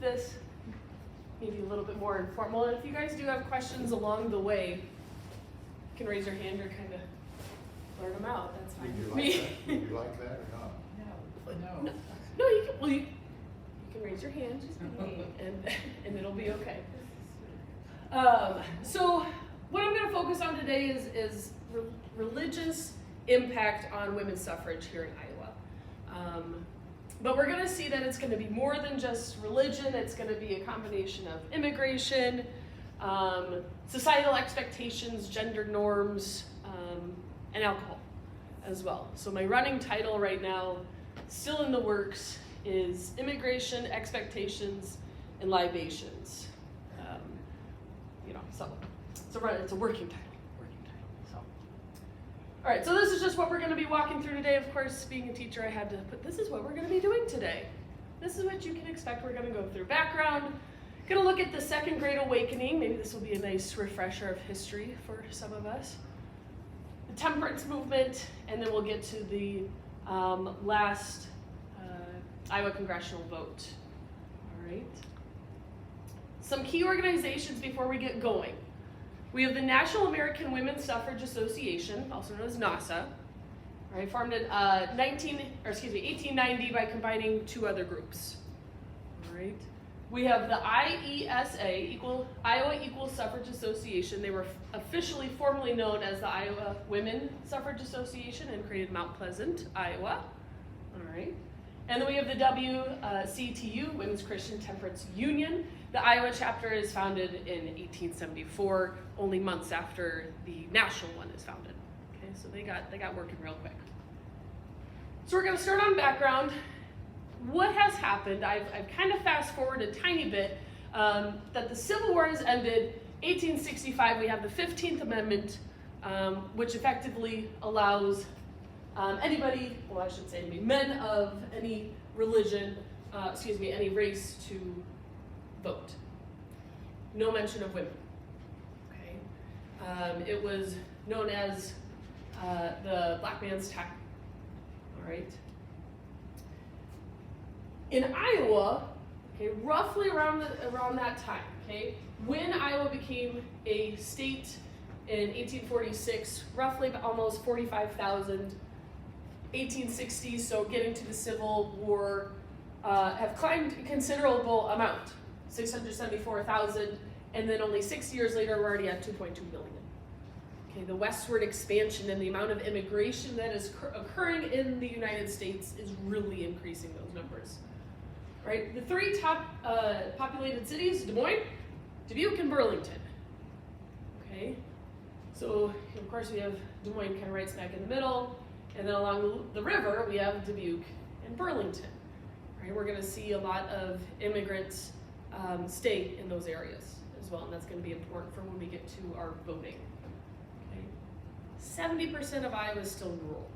keep this maybe a little bit more informal. And if you guys do have questions along the way, you can raise your hand or kind of blurt them out. That's fine with me. Would you like that or not? No, you can. Well, you can raise your hand, just and it'll be okay. So what I'm going to focus on today is religion's impact on women's suffrage here in Iowa. But we're going to see that it's going to be more than just religion. It's going to be a combination of immigration, societal expectations, gender norms, and alcohol as well. So my running title right now, still in the works, is Immigration, Expectations, and Libations. So it's a working title. So, all right. So this is just what we're going to be walking through today. Of course, being a teacher, I had to put this is what we're going to be doing today. This is what you can expect. We're going to go through background. Going to look at the Second Great Awakening. Maybe this will be a nice refresher of history for some of us. The temperance movement, and then we'll get to the last Iowa congressional vote. All right. Some key organizations before we get going. We have the National American Women's Suffrage Association, also known as NASA, right, formed in 1890 by combining two other groups. All right. We have the IESA, Iowa Equal Suffrage Association. They were officially formally known as the Iowa Women Suffrage Association and created Mount Pleasant, Iowa. All right. And then we have the WCTU, Women's Christian Temperance Union. The Iowa chapter is founded in 1874, only months after the national one is founded. Okay, so they got working real quick. So we're going to start on background. What has happened? I've kind of fast forwarded a tiny bit. That the Civil War has ended. 1865, we have the 15th Amendment, which effectively allows anybody, well, I should say anybody, men of any religion, any race to vote. No mention of women. Okay. It was known as the black man's time. All right. In Iowa, okay, roughly around that time, okay, when Iowa became a state in 1846, roughly almost 45,000. 1860s, so getting to the Civil War, have climbed a considerable amount, 674,000, and then only 6 years later, we're already at 2.2 million. Okay, the westward expansion and the amount of immigration that is occurring in the United States is really increasing those numbers. Right, the three top populated cities: Des Moines, Dubuque, and Burlington. Okay, so of course we have Des Moines kind of right smack in the middle. And then along the river, we have Dubuque and Burlington. Right? We're going to see a lot of immigrants stay in those areas as well, and that's going to be important for when we get to our voting. Okay? 70% of Iowa is still rural.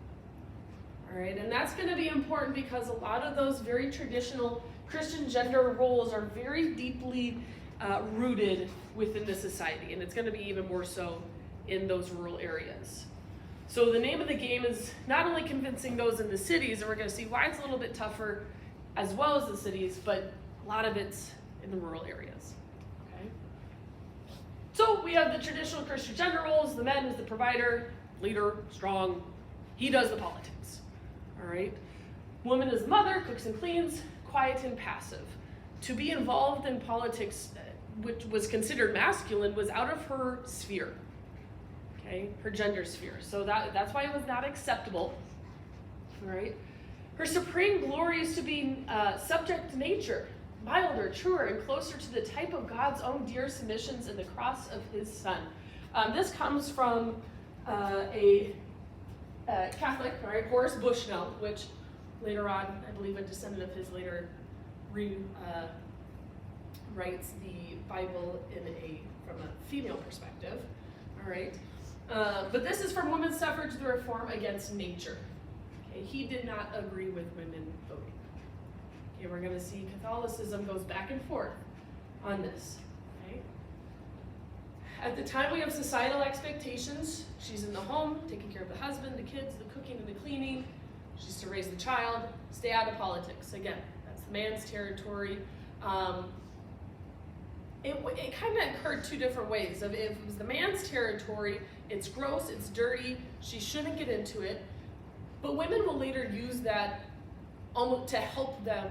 All right, and that's going to be important because a lot of those very traditional Christian gender roles are very deeply rooted within the society, and it's going to be even more so in those rural areas. So the name of the game is not only convincing those in the cities, and we're going to see why it's a little bit tougher as well as the cities, but a lot of it's in the rural areas. Okay. So we have the traditional Christian gender roles. The man is the provider, leader, strong. He does the politics. All right. Woman is the mother, cooks and cleans, quiet and passive. To be involved in politics, which was considered masculine, was out of her sphere. Okay, her gender sphere. So that's why it was not acceptable. All right. Her supreme glory is to be subject to nature, milder, truer, and closer to the type of God's own dear submissions in the cross of his Son. This comes from a Catholic, all right, Horace Bushnell, which later on, I believe a descendant of his later writes the Bible from a female perspective. All right. But this is from Women's Suffrage, the Reform Against Nature. Okay, he did not agree with women voting. Okay, we're going to see Catholicism goes back and forth on this. Okay. At the time, we have societal expectations. She's in the home, taking care of the husband, the kids, the cooking and the cleaning. She's to raise the child, stay out of politics. Again, that's the man's territory. It kind of occurred two different ways. If it was the man's territory, it's gross, it's dirty, she shouldn't get into it. But women will later use that almost to help them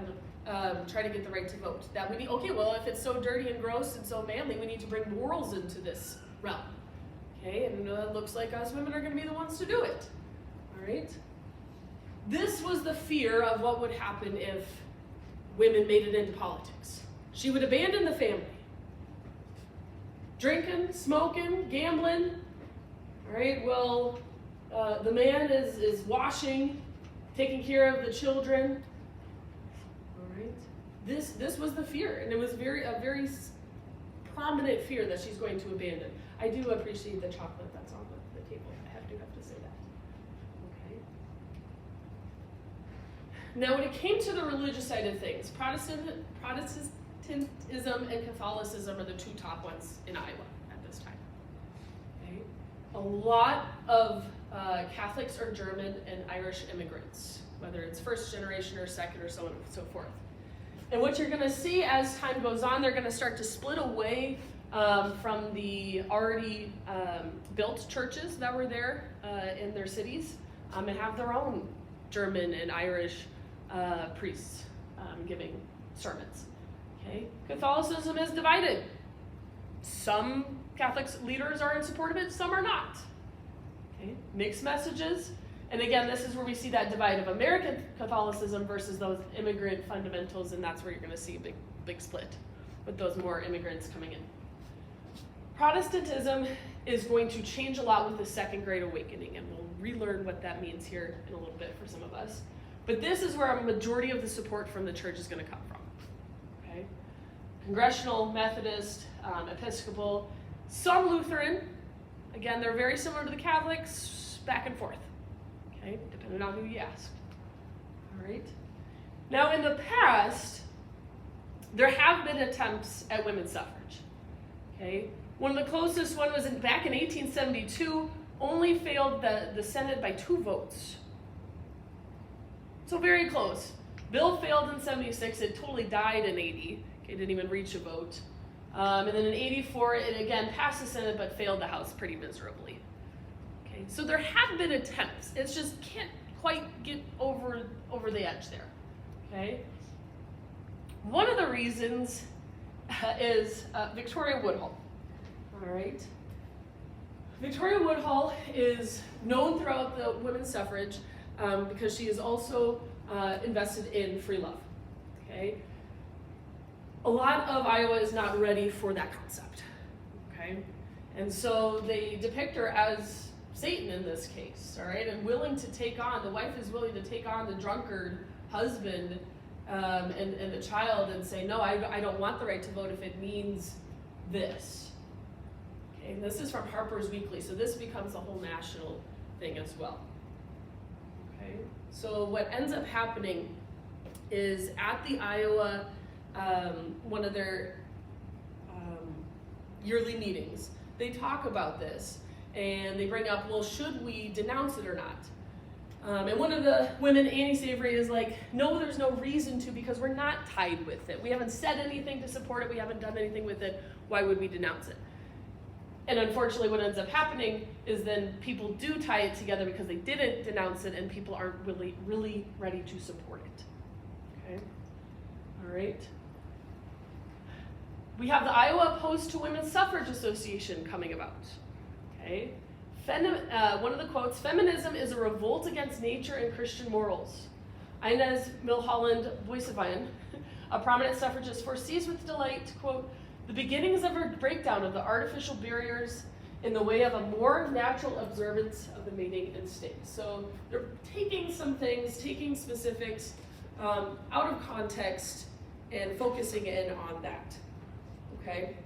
try to get the right to vote. That we need, okay, well, if it's so dirty and gross and so manly, we need to bring morals into this realm. Okay, and it looks like us women are going to be the ones to do it. All right? This was the fear of what would happen if women made it into politics. She would abandon the family. Drinking, smoking, gambling. All right, well, the man is washing, taking care of the children. All right, this was the fear, and it was a very prominent fear that she's going to abandon. I do appreciate the chocolate that's on the table. I have to say that. Okay. Now, when it came to the religious side of things, Protestantism and Catholicism are the two top ones in Iowa at this time. Okay. A lot of Catholics are German and Irish immigrants, whether it's first generation or second or so on and so forth. And what you're going to see as time goes on, they're going to start to split away from the already built churches that were there in their cities and have their own German and Irish priests giving sermons. Okay. Catholicism is divided. Some Catholic leaders are in support of it, some are not. Okay. Mixed messages. And again, this is where we see that divide of American Catholicism versus those immigrant fundamentals, and that's where you're going to see a big split with those more immigrants coming in. Protestantism is going to change a lot with the Second Great Awakening, and we'll relearn what that means here in a little bit for some of us. But this is where a majority of the support from the church is going to come from. Okay? Congregational, Methodist, Episcopal, some Lutheran. Again, they're very similar to the Catholics, back and forth. Okay? Depending on who you ask. All right? Now, in the past, there have been attempts at women's suffrage. Okay? One of the closest one was back in 1872, only failed the Senate by 2 votes. So very close. Bill failed in 76, it totally died in 80. It didn't even reach a vote. And then in 84, it again passed the Senate but failed the House pretty miserably. Okay, so there have been attempts. It's just can't quite get over the edge there. Okay. One of the reasons is Victoria Woodhull. All right. Victoria Woodhull is known throughout the women's suffrage because she is also invested in free love. Okay. A lot of Iowa is not ready for that concept. Okay. And so they depict her as Satan in this case, all right, and willing to take on, the wife is willing to take on the drunkard husband and the child and say, no, I don't want the right to vote if it means this. Okay, and this is from Harper's Weekly, so this becomes a whole national thing as well. Okay, so what ends up happening is at the Iowa, one of their yearly meetings, they talk about this. And they bring up, well, should we denounce it or not? And one of the women, Annie Savory, is like, no, there's no reason to because we're not tied with it. We haven't said anything to support it. We haven't done anything with it. Why would we denounce it? And unfortunately, what ends up happening is then people do tie it together because they didn't denounce it and people aren't really ready to support it. Okay? All right. We have the Iowa Opposed to Women's Suffrage Association coming about. Okay. One of the quotes, feminism is a revolt against nature and Christian morals. Inez Milholland Boissevain, a prominent suffragist, foresees with delight, quote, the beginnings of a breakdown of the artificial barriers in the way of a more natural observance of the mating instinct. So they're taking some things, taking specifics out of context and focusing in on that. Okay.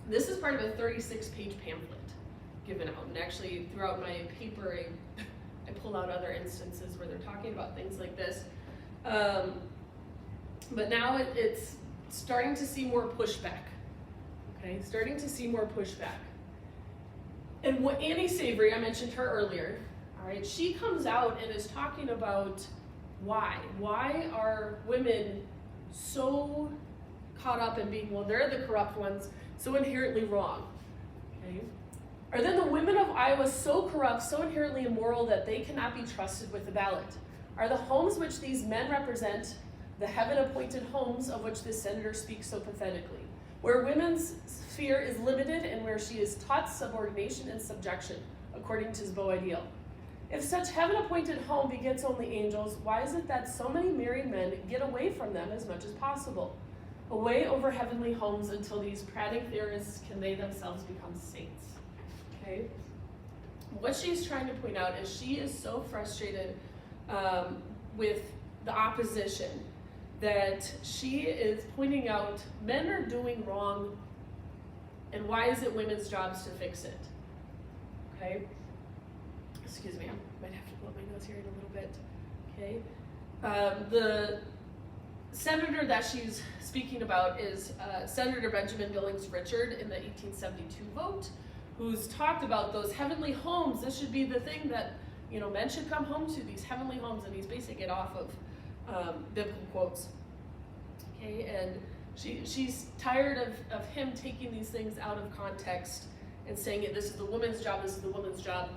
This is part of a 36-page pamphlet given out, and actually throughout my paper I pull out other instances where they're talking about things like this, but now it's starting to see more pushback. Okay, starting to see more pushback. And what Annie Savory, I mentioned her earlier, all right, she comes out and is talking about why are women so caught up in being, well, they're the corrupt ones, so inherently wrong. Okay? Are then the women of Iowa so corrupt, so inherently immoral that they cannot be trusted with the ballot? Are the homes which these men represent the heaven-appointed homes of which this senator speaks so pathetically, where women's sphere is limited and where she is taught subordination and subjection, according to his beau ideal? If such heaven-appointed home begets only angels, why is it that so many married men get away from them as much as possible, away over heavenly homes until these prating theorists can they themselves become saints? Okay? What she's trying to point out is she is so frustrated with the opposition that she is pointing out men are doing wrong, and why is it women's jobs to fix it? Okay? Excuse me, I might have to blow my nose here in a little bit. Okay? The senator that she's speaking about is Senator Benjamin Billings Richard in the 1872 vote, who's talked about those heavenly homes. This should be the thing that, you know, men should come home to, these heavenly homes, and he's basing it off of biblical quotes. Okay, and she's tired of him taking these things out of context and saying, this is the woman's job, this is the woman's job.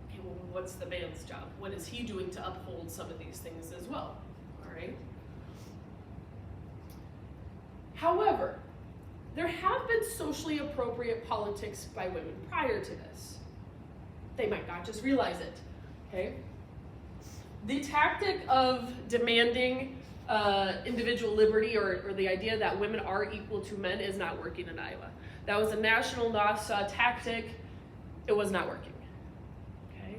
Okay, well, what's the man's job? What is he doing to uphold some of these things as well? All right. However, there have been socially appropriate politics by women prior to this. They might not just realize it. Okay. The tactic of demanding individual liberty or the idea that women are equal to men is not working in Iowa. That was a national NASA tactic. It was not working. Okay?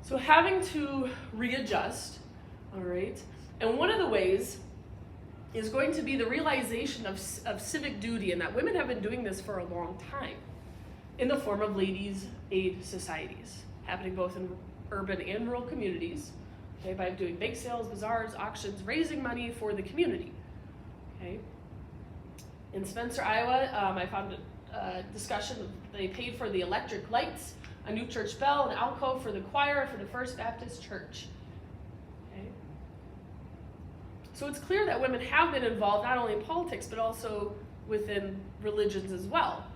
So having to readjust, all right? And one of the ways is going to be the realization of civic duty, and that women have been doing this for a long time in the form of ladies' aid societies, happening both in urban and rural communities. Okay, by doing bake sales, bazaars, auctions, raising money for the community. Okay. In Spencer, Iowa, I found a discussion that they paid for the electric lights, a new church bell, an alcove for the choir for the First Baptist Church. Okay. So it's clear that women have been involved not only in politics but also within religions as well.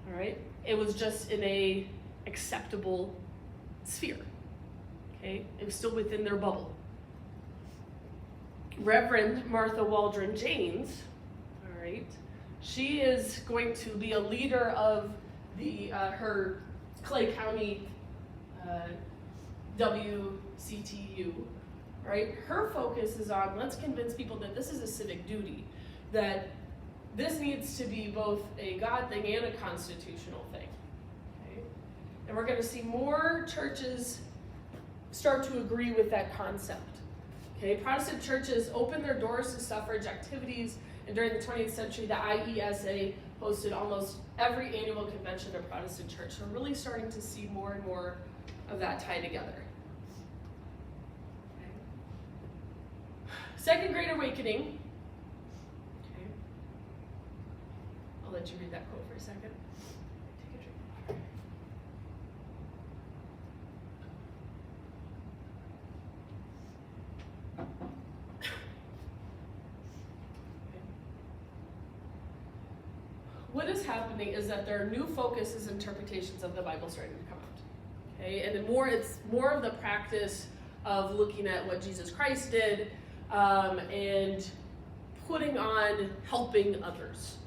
All right. It was just in a acceptable sphere. Okay, it was still within their bubble. Reverend Martha Waldron Janes, all right, she is going to be a leader of the her Clay County WCTU, right? Her focus is on, let's convince people that this is a civic duty, that this needs to be both a God thing and a constitutional thing. Okay? And we're going to see more churches start to agree with that concept. Okay, Protestant churches opened their doors to suffrage activities, and during the 20th century, the IESA hosted almost every annual convention of Protestant church. So we're really starting to see more and more of that tie together. Okay. Second Great Awakening. Okay. I'll let you read that quote for a second. Take a drink of water. What is happening is that there are new focuses, interpretations of the Bible starting to come out. Okay, and it's more of the practice of looking at what Jesus Christ did and putting on helping others.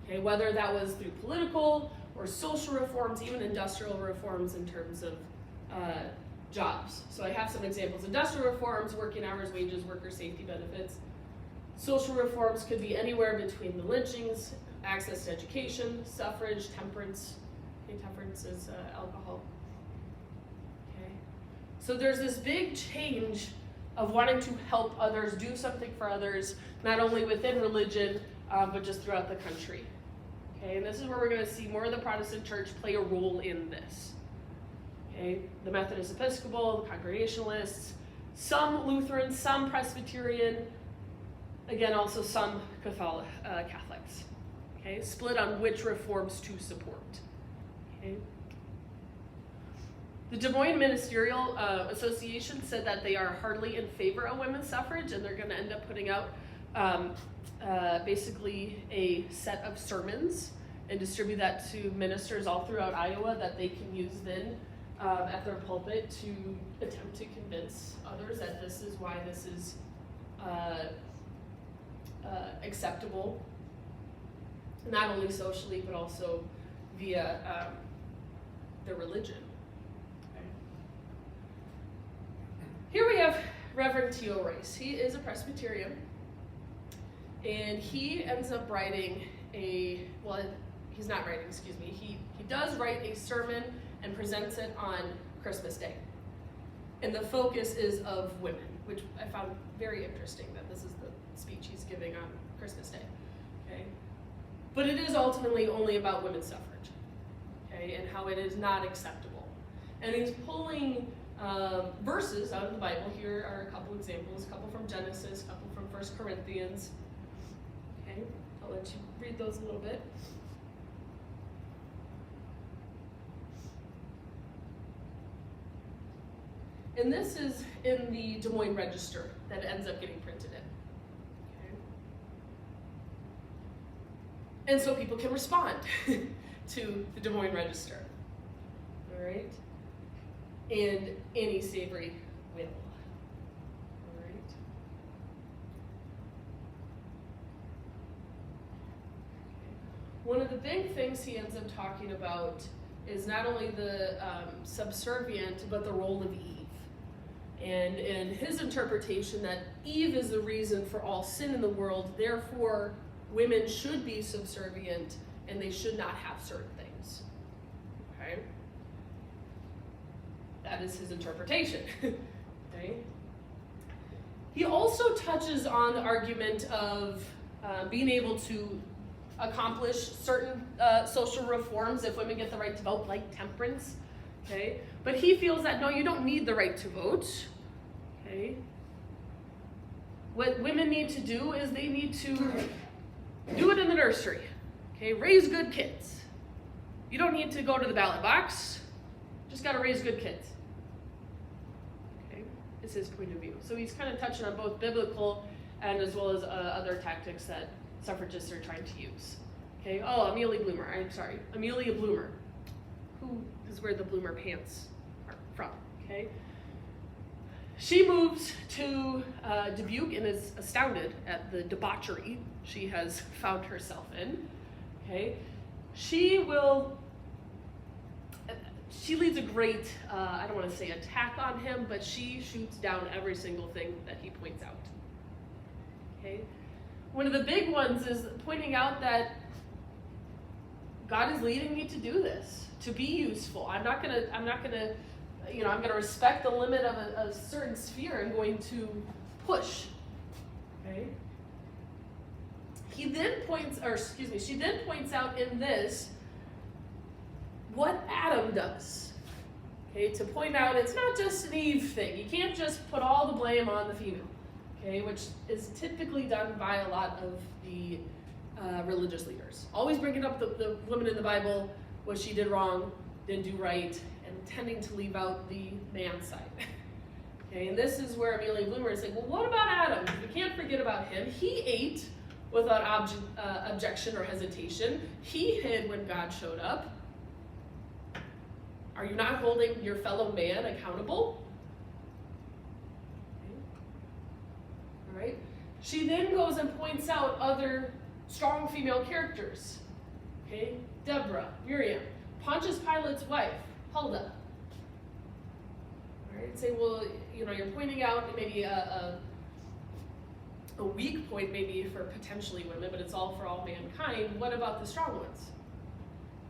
Okay, whether that was through political or social reforms, even industrial reforms in terms of jobs. So I have some examples. Industrial reforms, working hours, wages, worker safety benefits. Social reforms could be anywhere between the lynchings, access to education, suffrage, temperance. Okay, temperance is alcohol. Okay. So there's this big change of wanting to help others, do something for others, not only within religion, but just throughout the country. Okay, and this is where we're going to see more of the Protestant church play a role in this. Okay, the Methodist Episcopal, the Congregationalists, some Lutheran, some Presbyterian, again also some Catholics. Okay, split on which reforms to support. Okay. The Des Moines Ministerial Association said that they are hardly in favor of women's suffrage, and they're going to end up putting out basically a set of sermons and distribute that to ministers all throughout Iowa that they can use then at their pulpit to attempt to convince others that this is why this is acceptable, not only socially but also via their religion. Okay. Here we have Reverend T.O. Rice. He is a Presbyterian, and he ends up writing he's not writing, excuse me, he does write a sermon and presents it on Christmas Day. And the focus is of women, which I found very interesting that this is the speech he's giving on Christmas Day. Okay? But it is ultimately only about women's suffrage, okay, and how it is not acceptable. And he's pulling verses out of the Bible. Here are a couple examples, a couple from Genesis, a couple from 1 Corinthians. Okay, I'll let you read those a little bit. And this is in the Des Moines Register that it ends up getting printed in. Okay. And so people can respond to the Des Moines Register. All right? And Annie Savory will. All right? One of the big things he ends up talking about is not only the subservient, but the role of Eve. And in his interpretation that Eve is the reason for all sin in the world, therefore women should be subservient and they should not have certain things. Okay? That is his interpretation. Okay? He also touches on the argument of being able to accomplish certain social reforms if women get the right to vote, like temperance. Okay? But he feels that, no, you don't need the right to vote. Okay? What women need to do is they need to do it in the nursery. Okay? Raise good kids. You don't need to go to the ballot box. Just got to raise good kids. Okay? Is his point of view. So he's kind of touching on both biblical and as well as other tactics that suffragists are trying to use. Okay? Oh, Amelia Bloomer. Who is where the Bloomer pants are from, okay? She moves to Dubuque and is astounded at the debauchery she has found herself in, okay? She leads a great, I don't want to say attack on him, but she shoots down every single thing that he points out, okay? One of the big ones is pointing out that God is leading me to do this, to be useful. I'm gonna respect the limit of a certain sphere. I'm going to push. Okay. She then points out in this what Adam does. Okay, to point out it's not just an Eve thing. You can't just put all the blame on the female. Okay, which is typically done by a lot of the religious leaders. Always bringing up the woman in the Bible, what she did wrong, didn't do right, and tending to leave out the man side. Okay, and this is where Amelia Bloomer is saying, well, what about Adam? We can't forget about him. He ate without objection or hesitation. He hid when God showed up. Are you not holding your fellow man accountable? Okay. All right. She then goes and points out other strong female characters. Okay, Deborah, Miriam, Pontius Pilate's wife, Huldah. All right, say, well, you're pointing out maybe a weak point maybe for potentially women, but it's all for all mankind. What about the strong ones?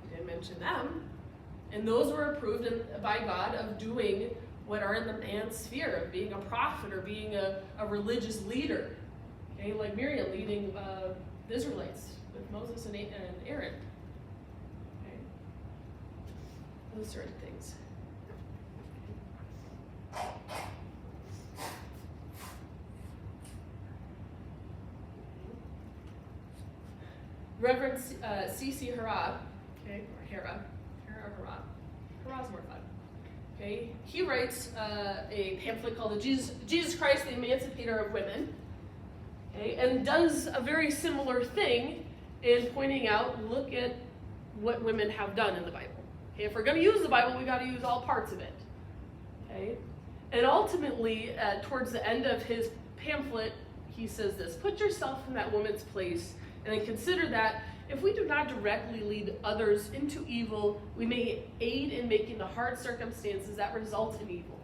You didn't mention them. And those were approved by God of doing what are in the man's sphere, of being a prophet or being a religious leader. Okay, like Miriam leading the Israelites with Moses and Aaron. Okay, those certain things. Reverend C.C. Harrod, okay, or Hera, Harrod's more fun. Okay, he writes a pamphlet called Jesus Christ, the Emancipator of Women. Okay, and does a very similar thing in pointing out, look at what women have done in the Bible. Okay, if we're going to use the Bible, we got to use all parts of it. Okay, and ultimately, towards the end of his pamphlet, he says this: put yourself in that woman's place, and then consider that if we do not directly lead others into evil, we may aid in making the hard circumstances that result in evil.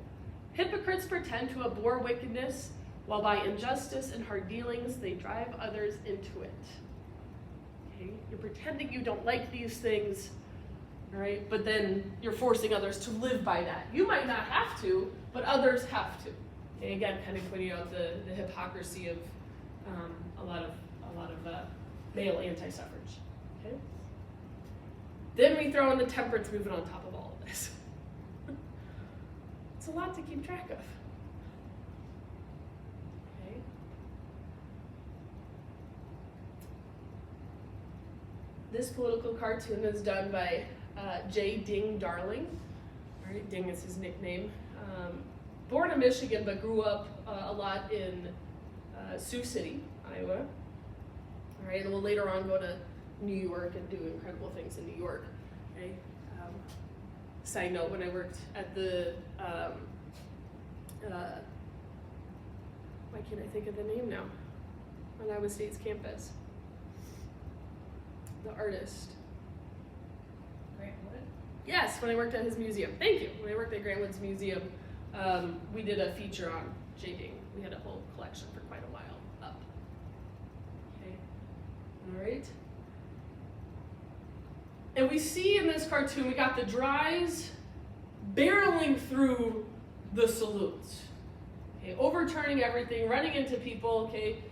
Hypocrites pretend to abhor wickedness, while by injustice and hard dealings they drive others into it. Okay? You're pretending you don't like these things, all right? But then you're forcing others to live by that. You might not have to, but others have to. Okay? Again, kind of pointing out the hypocrisy of a lot of male anti-suffrage. Okay? Then we throw in the temperance movement on top of all of this. It's a lot to keep track of. Okay. This political cartoon is done by J. Ding Darling. All right, Ding is his nickname. Born in Michigan, but grew up a lot in Sioux City, Iowa. All right, and will later on go to New York and do incredible things in New York. Okay. Side note, when I worked at the, why can't I think of the name now? On Iowa State's campus. The artist. Grantwood? Yes, when I worked at his museum. Thank you. When I worked at Grantwood's museum, we did a feature on J. Ding. We had a whole collection for quite a while up. Okay. All right. And we see in this cartoon, we got the Dries barreling through the saloons, okay, overturning everything, running into people, okay,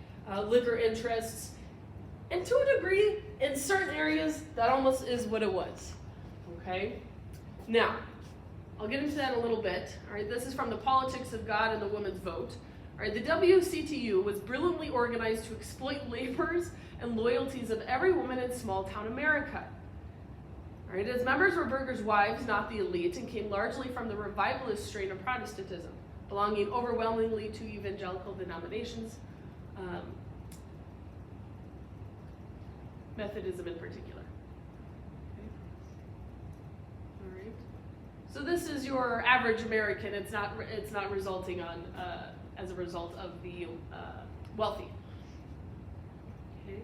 liquor interests. And to a degree, in certain areas, that almost is what it was, okay? Now, I'll get into that in a little bit, all right? This is from The Politics of God and the Women's Vote. All right, the WCTU was brilliantly organized to exploit labors and loyalties of every woman in small-town America. All right, its members were burghers' wives, not the elite, and came largely from the revivalist strain of Protestantism, belonging overwhelmingly to evangelical denominations, Methodism in particular. Okay. All right. So this is your average American. It's not resulting on as a result of the wealthy. Okay.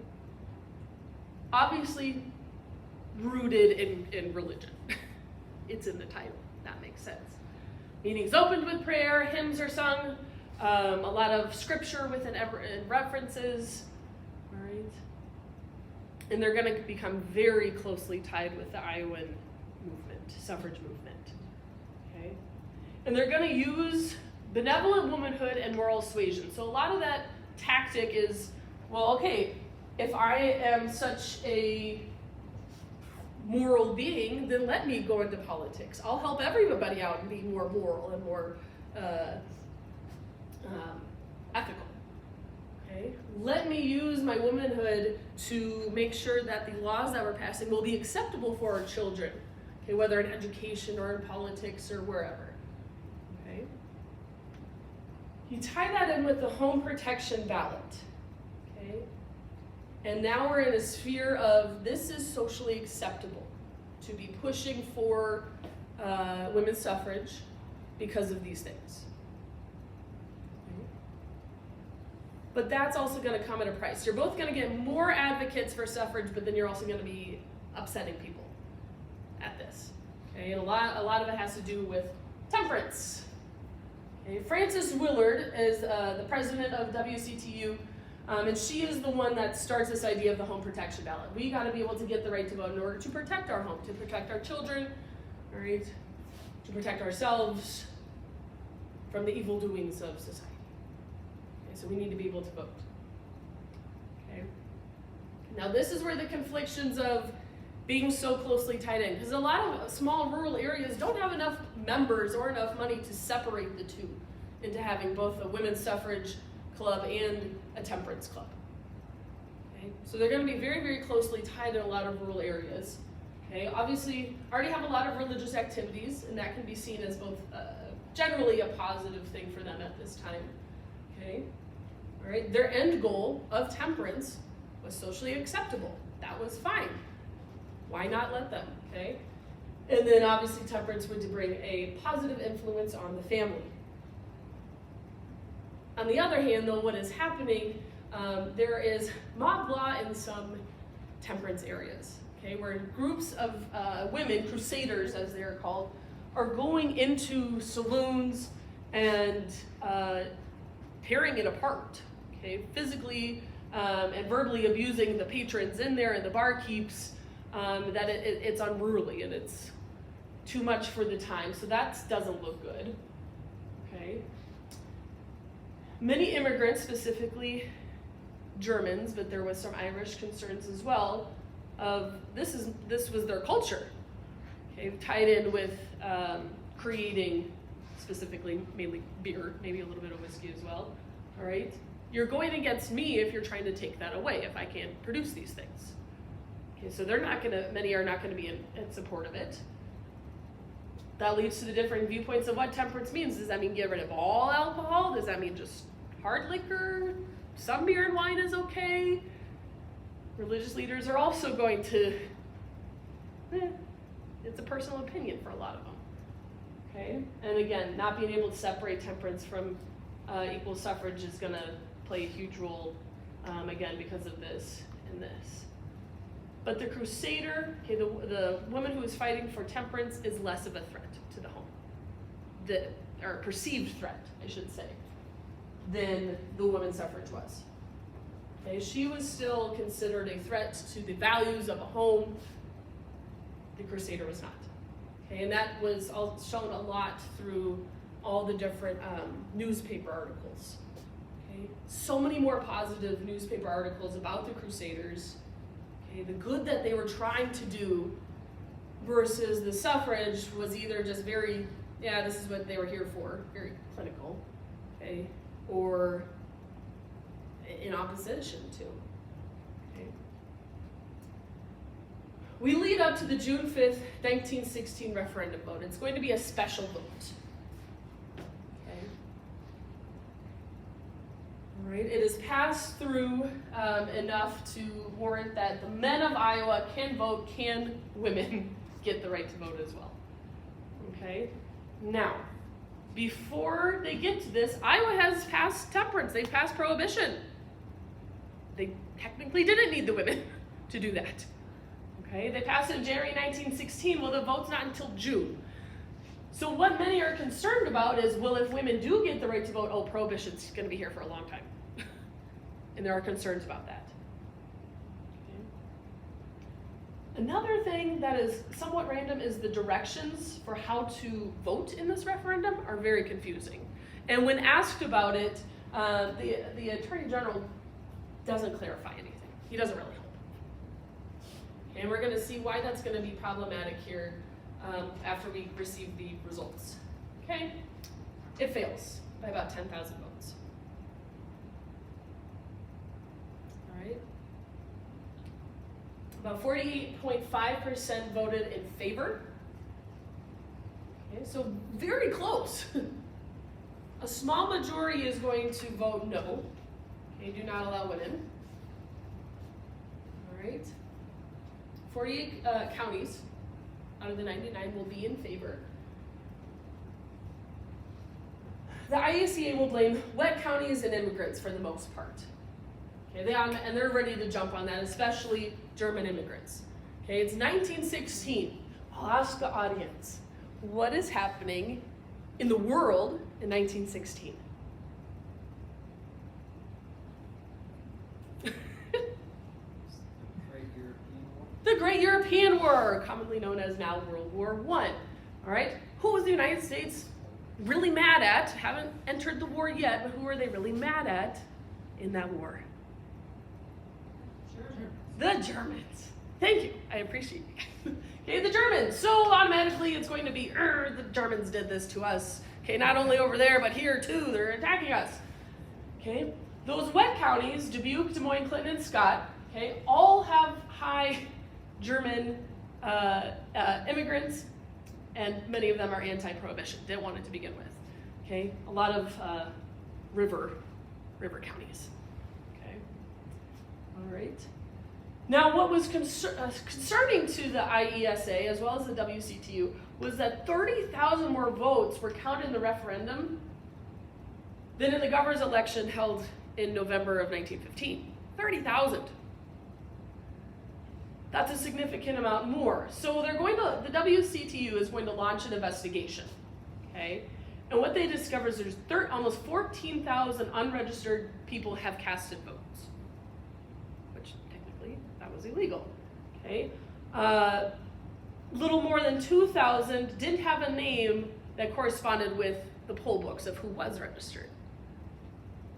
Obviously, rooted in religion. It's in the title. That makes sense. Meetings opened with prayer, hymns are sung, a lot of scripture with references. All right. And they're going to become very closely tied with the Iowan movement, suffrage movement. Okay. And they're going to use benevolent womanhood and moral suasion. So a lot of that tactic is, well, okay, if I am such a moral being, then let me go into politics. I'll help everybody out and be more moral and more ethical. Okay? Let me use my womanhood to make sure that the laws that we're passing will be acceptable for our children, okay, whether in education or in politics or wherever. Okay? You tie that in with the home protection ballot. Okay? And now we're in a sphere of this is socially acceptable to be pushing for women's suffrage because of these things. But that's also going to come at a price. You're both going to get more advocates for suffrage, but then you're also going to be upsetting people at this. Okay, and a lot of it has to do with temperance. Okay, Frances Willard is the president of WCTU, and she is the one that starts this idea of the home protection ballot. We got to be able to get the right to vote in order to protect our home, to protect our children, all right, to protect ourselves from the evil doings of society. So we need to be able to vote. Okay. Now this is where the conflictions of being so closely tied in, because a lot of small rural areas don't have enough members or enough money to separate the two into having both a women's suffrage club and a temperance club. Okay. So they're going to be very, very closely tied in a lot of rural areas. Okay. Obviously, already have a lot of religious activities, and that can be seen as both generally a positive thing for them at this time. Okay. All right, their end goal of temperance was socially acceptable. That was fine. Why not let them, okay? And then obviously temperance would bring a positive influence on the family. On the other hand, though, what is happening, there is mob law in some temperance areas, okay, where groups of women, crusaders as they are called, are going into saloons and tearing it apart, okay, physically and verbally abusing the patrons in there and the barkeeps, that it's unruly and it's too much for the time, so that doesn't look good, okay. Many immigrants, specifically Germans, but there was some Irish concerns as well, of this was their culture, okay, tied in with creating specifically mainly beer, maybe a little bit of whiskey as well, all right? You're going against me if you're trying to take that away, if I can't produce these things. Okay, so many are not gonna be in support of it. That leads to the different viewpoints of what temperance means. Does that mean get rid of all alcohol? Does that mean just hard liquor? Some beer and wine is okay. Religious leaders are also going to, it's a personal opinion for a lot of them. Okay, and again, not being able to separate temperance from equal suffrage is going to play a huge role, again, because of this and this. But the crusader, okay, the woman who is fighting for temperance is less of a threat to the home, or perceived threat, I should say, than the women's suffrage was. Okay, she was still considered a threat to the values of a home. The crusader was not. Okay, and that was all shown a lot through all the different newspaper articles. Okay, so many more positive newspaper articles about the crusaders. Okay, the good that they were trying to do versus the suffrage was either just very, yeah, this is what they were here for, very clinical, okay, or in opposition to. Okay. We lead up to the June 5th, 1916 referendum vote. It's going to be a special vote. Okay. All right. It is passed through enough to warrant that the men of Iowa can vote. Can women get the right to vote as well? Okay. Now, before they get to this, Iowa has passed temperance. They've passed prohibition. They technically didn't need the women to do that. Okay, they passed it in January 1916. Well, the vote's not until June. So what many are concerned about is, well, if women do get the right to vote, oh, prohibition's going to be here for a long time. And there are concerns about that. Okay. Another thing that is somewhat random is the directions for how to vote in this referendum are very confusing. And when asked about it, the Attorney General doesn't clarify anything. He doesn't really help. And we're going to see why that's going to be problematic here after we receive the results. Okay? It fails by about 10,000 votes. All right? About 48.5% voted in favor. Okay, so very close. A small majority is going to vote no. Okay, do not allow women. All right. 48 counties out of the 99 will be in favor. The IACA will blame wet counties and immigrants for the most part. Okay, and they're ready to jump on that, especially German immigrants. Okay, it's 1916. I'll ask the audience, what is happening in the world in 1916? The Great European War, commonly known as now World War I. All right, who was the United States really mad at? Haven't entered the war yet, but who are they really mad at in that war? The Germans. Thank you, I appreciate it. Okay, the Germans. So automatically it's going to be, the Germans did this to us. Okay, not only over there, but here too, they're attacking us. Okay, those wet counties, Dubuque, Des Moines, Clinton, and Scott, okay, all have high German immigrants, and many of them are anti-prohibition. Didn't want it to begin with. Okay, a lot of river counties. All right. Now, what was concerning to the IESA as well as the WCTU was that 30,000 more votes were counted in the referendum than in the governor's election held in November of 1915. 30,000. That's a significant amount more. So the WCTU is going to launch an investigation, okay? And what they discover is there's almost 14,000 unregistered people have casted votes, which technically that was illegal, okay? Little more than 2,000 didn't have a name that corresponded with the poll books of who was registered.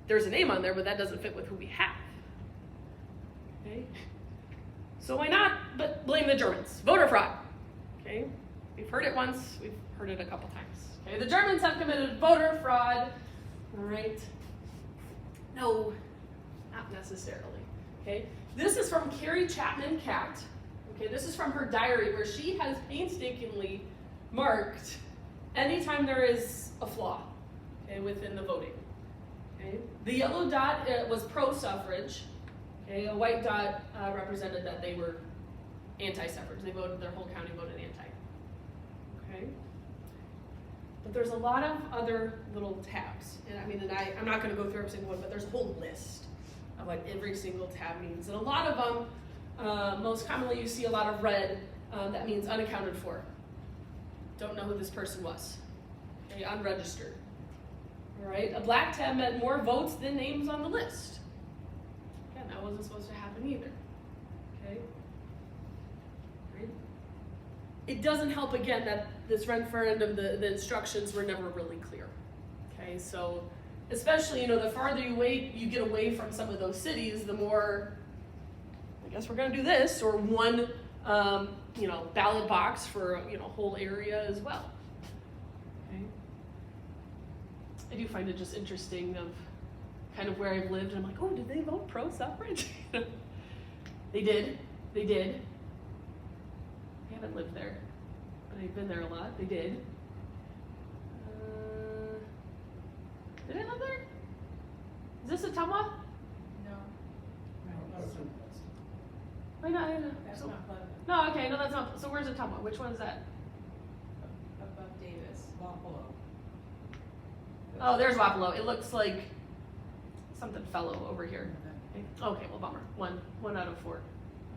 There's a name on there, but that doesn't fit with who we have, okay? So why not but blame the Germans? Voter fraud, okay? We've heard it once, we've heard it a couple times. Okay, the Germans have committed voter fraud, all right? No, not necessarily, okay? This is from Carrie Chapman Catt. Okay, this is from her diary where she has painstakingly marked anytime there is a flaw, okay, within the voting, okay? The yellow dot was pro-suffrage, okay? A white dot represented that they were anti-suffrage. They voted, their whole county voted anti, okay? But there's a lot of other little tabs. And I'm not gonna go through every single one, but there's a whole list of what every single tab means. And a lot of them, most commonly you see a lot of red, that means unaccounted for. Don't know who this person was, okay, unregistered. All right, a black tab meant more votes than names on the list. Again, that wasn't supposed to happen either, okay? Right? It doesn't help, again, that this referendum, the instructions were never really clear, okay? So, especially, the farther you get away from some of those cities, the more, I guess we're gonna do this, or one, ballot box for, a whole area as well, okay? I do find it just interesting of kind of where I've lived, and I'm like, oh, did they vote pro-suffrage? They did. I haven't lived there, but I've been there a lot. They did. Did I live there? Is this Ottumwa? No. Wait, no, That's not Pleasant. no, okay, no, that's not. So where's Ottumwa? Which one is that? Above Davis, Wapello. Oh, there's Wapello. It looks like something fellow over here. Okay, well, bummer. One out of 4. It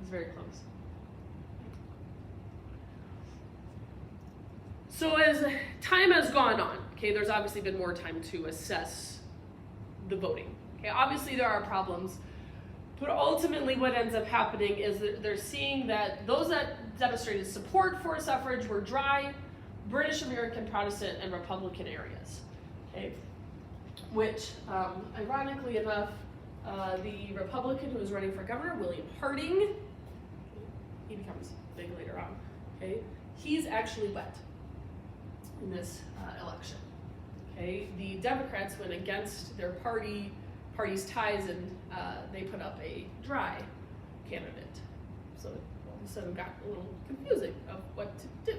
was very close. So as time has gone on, okay, there's obviously been more time to assess the voting. Okay, obviously there are problems, but ultimately what ends up happening is that they're seeing that those that demonstrated support for suffrage were dry British American Protestant and Republican areas. Okay, which ironically enough, the Republican who was running for governor, William Harding, he becomes big later on, okay, he's actually wet in this election. Okay, the Democrats went against their party's ties, and they put up a dry candidate. So all of a sudden it got a little confusing of what to do.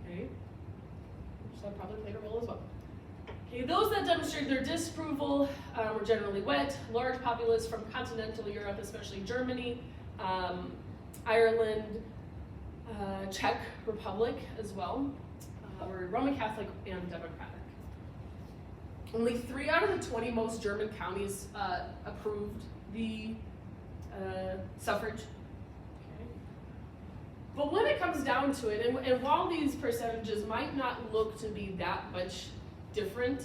Okay, which that probably played a role as well. Okay, those that demonstrated their disapproval were generally wet. Large populace from continental Europe, especially Germany, Ireland, Czech Republic as well, were Roman Catholic and Democratic. Only 3 out of the 20 most German counties approved the suffrage. Okay. But when it comes down to it, and while these percentages might not look to be that much different,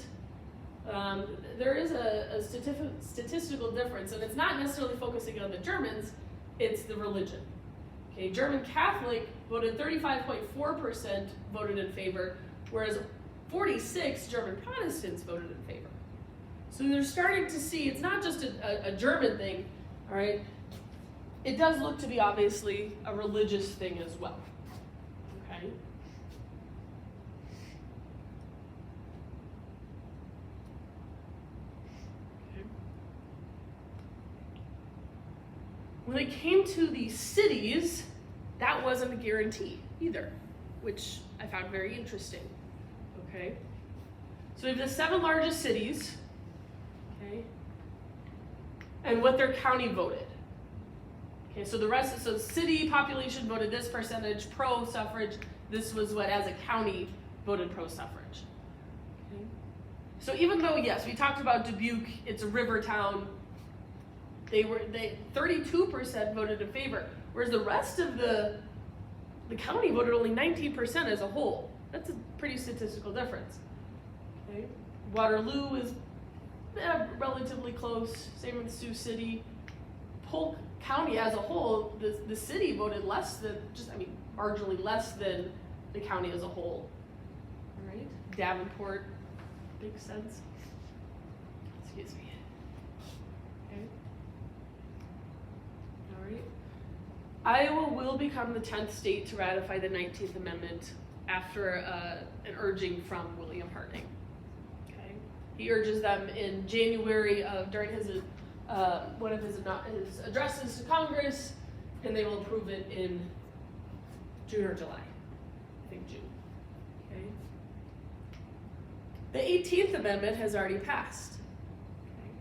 there is a statistical difference, and it's not necessarily focusing on the Germans, it's the religion. Okay, German Catholic voted 35.4% voted in favor, whereas 46 German Protestants voted in favor. So they're starting to see it's not just a German thing, all right? It does look to be obviously a religious thing as well, okay? When it came to the cities, that wasn't a guarantee either, which I found very interesting, okay? So we have the 7 largest cities, okay, and what their county voted. Okay, so the rest, so city population voted this percentage pro-suffrage. This was what, as a county, voted pro-suffrage. Okay. So even though, yes, we talked about Dubuque, it's a river town, 32% voted in favor, whereas the rest of the county voted only 19% as a whole. That's a pretty statistical difference. Okay. Waterloo is relatively close, same with Sioux City. Polk County as a whole, the city voted less than, marginally less than the county as a whole. All right, Davenport makes sense. Excuse me. Okay. All right. Iowa will become the 10th state to ratify the 19th Amendment after an urging from William Harding. Okay. He urges them in January during his one of his addresses to Congress, and they will approve it in June or July. I think June. Okay. The 18th Amendment has already passed. Okay.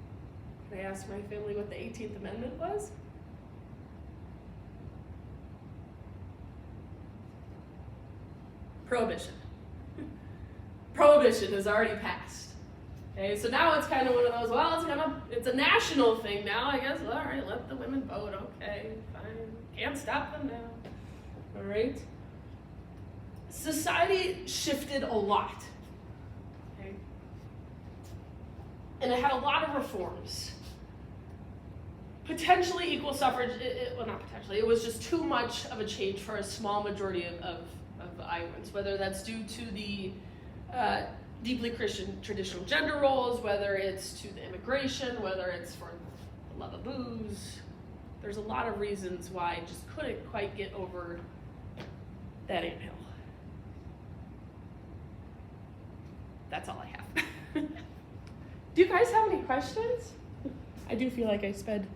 Can I ask my family what the 18th Amendment was? Prohibition. Prohibition has already passed. Okay, so now it's kind of one of those, well, it's a national thing now, I guess. All right, let the women vote. Okay, fine. Can't stop them now. All right. Society shifted a lot. Okay. And it had a lot of reforms. Potentially equal suffrage, well, not potentially, it was just too much of a change for a small majority of Iowans, whether that's due to the deeply Christian traditional gender roles, whether it's to the immigration, whether it's for the love of booze. There's a lot of reasons why I just couldn't quite get over that anthill. That's all I have. Do you guys have any questions? I do feel like I sped